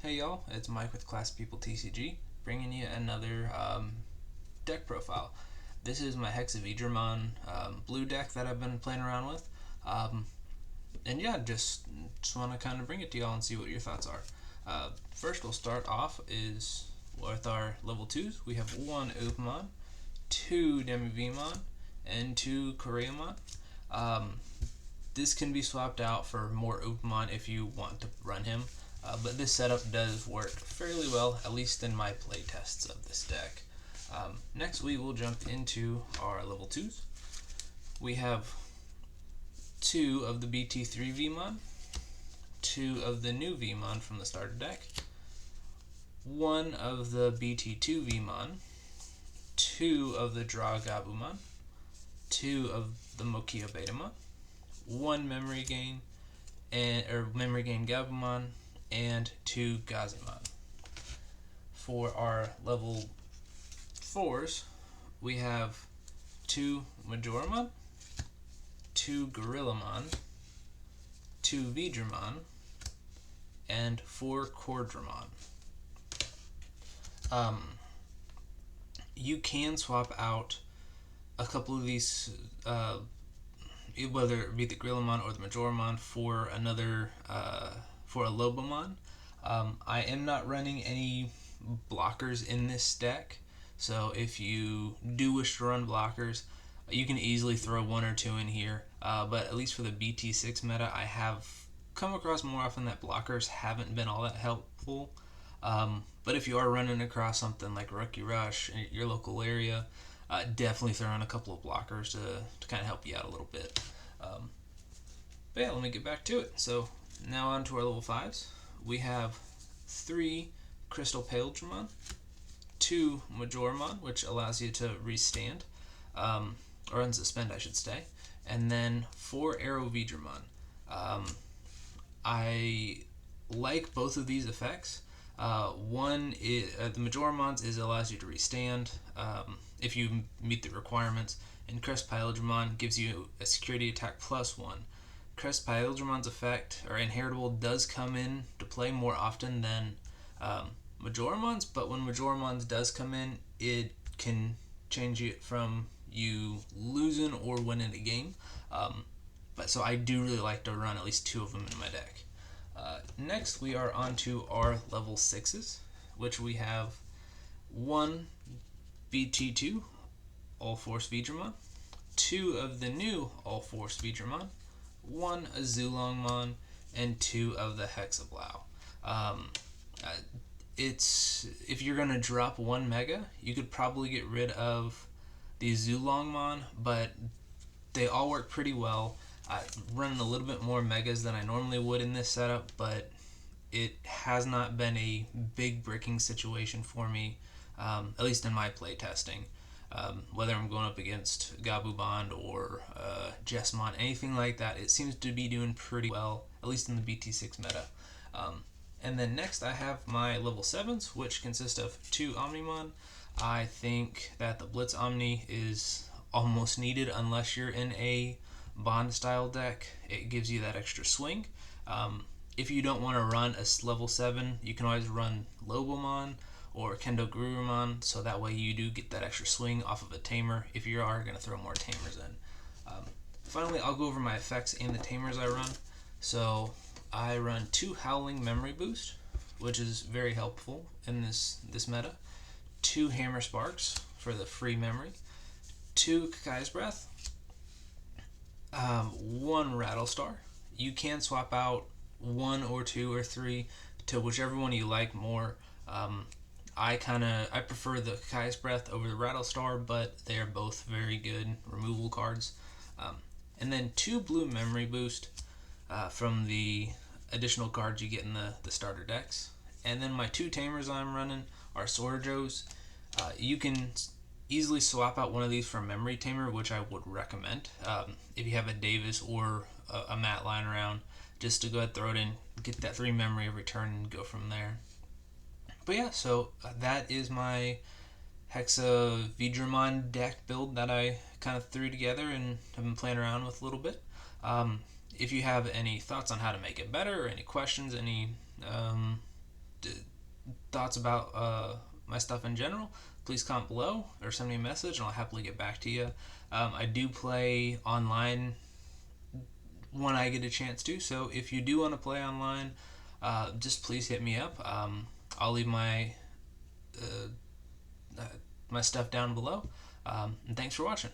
Hey y'all, it's Mike with Class People TCG, bringing you another deck profile. This is my HexaVeedramon blue deck that I've been playing around with. And yeah, just want to kind of bring it to y'all and see what your thoughts are. First, we'll start off is with our level 2s. We have 1 Ulforceveedramon, 2 Digimon, and 2 Koreamon. This can be swapped out for more Ulforceveedramon if you want to run him. But this setup does work fairly well, at least in my play tests of this deck. Next, we will jump into our level 2s. We have 2 of the BT3 Vmon, 2 of the new Vmon from the starter deck, 1 of the BT2 Vmon, 2 of the Gabumon, 2 of the HexaVeedramon, 1 Memory Gain Gabumon, and 2 Gazimon. For our level 4s, we have 2 Majoramon, 2 Gorillamon, 2 Veedramon, and 4 Cordramon. You can swap out a couple of these, whether it be the Gorillamon or the Majoramon, for another for a Lobomon. I am not running any blockers in this deck, so if you do wish to run blockers, you can easily throw 1 or 2 in here, but at least for the BT6 meta, I have come across more often that blockers haven't been all that helpful. But if you are running across something like Rookie Rush in your local area, definitely throw in a couple of blockers to kind of help you out a little bit. But yeah, let me get back to it. So now on to our level 5s. We have 3 Crystal Paildramon, 2 Majoramon, which allows you to restand, or unsuspend I should say, and then 4 HexaVeedramon. I like both of these effects. One is the Majoramon's allows you to restand if you meet the requirements, and Crest Paildramon gives you a security attack +1. Crest Paildramon's effect, or inheritable, does come in to play more often than Majoramon's, but when Majoramon's does come in, it can change it from you losing or winning a game. But so I do really like to run at least 2 of them in my deck. Next, we are on to our level 6s, which we have 1 BT2 Ulforceveedramon, 2 of the new Ulforceveedramon, 1 Azulongmon, and 2 of the Hexeblaumon. If you're going to drop 1 Mega, you could probably get rid of the Azulongmon, but they all work pretty well. I'm running a little bit more Megas than I normally would in this setup, but it has not been a big breaking situation for me, at least in my play testing. Whether I'm going up against Gabumon or Jessmon, anything like that, it seems to be doing pretty well, at least in the BT6 meta. And then next I have my level 7s, which consist of 2 Omnimon. I think that the Blitz Omni is almost needed unless you're in a Bond style deck. It gives you that extra swing. If you don't want to run a level 7, you can always run Lobomon or Kendo Gurumon, so that way you do get that extra swing off of a tamer if you are going to throw more tamers in. Finally, I'll go over my effects and the tamers I run. So I run 2 Howling Memory Boost, which is very helpful in this meta, 2 Hammer Sparks for the free memory, 2 Kakai's Breath, 1 Rattlestar. You can swap out 1 or 2 or 3 to whichever one you like more. I prefer the Kakai's Breath over the Rattlestar, but they are both very good removal cards. And then 2 Blue Memory Boost from the additional cards you get in the starter decks. And then my 2 tamers I'm running are Sorajos. You can easily swap out one of these for a memory tamer, which I would recommend if you have a Davis or a Matt lying around, just to go ahead, throw it in, get that 3 memory every turn, and go from there. But yeah, so that is my HexaVeedramon deck build that I kind of threw together and have been playing around with a little bit. If you have any thoughts on how to make it better, or any questions, any thoughts about my stuff in general, please comment below or send me a message and I'll happily get back to you. I do play online when I get a chance to, so if you do want to play online, just please hit me up. I'll leave uh, my stuff down below. And thanks for watching.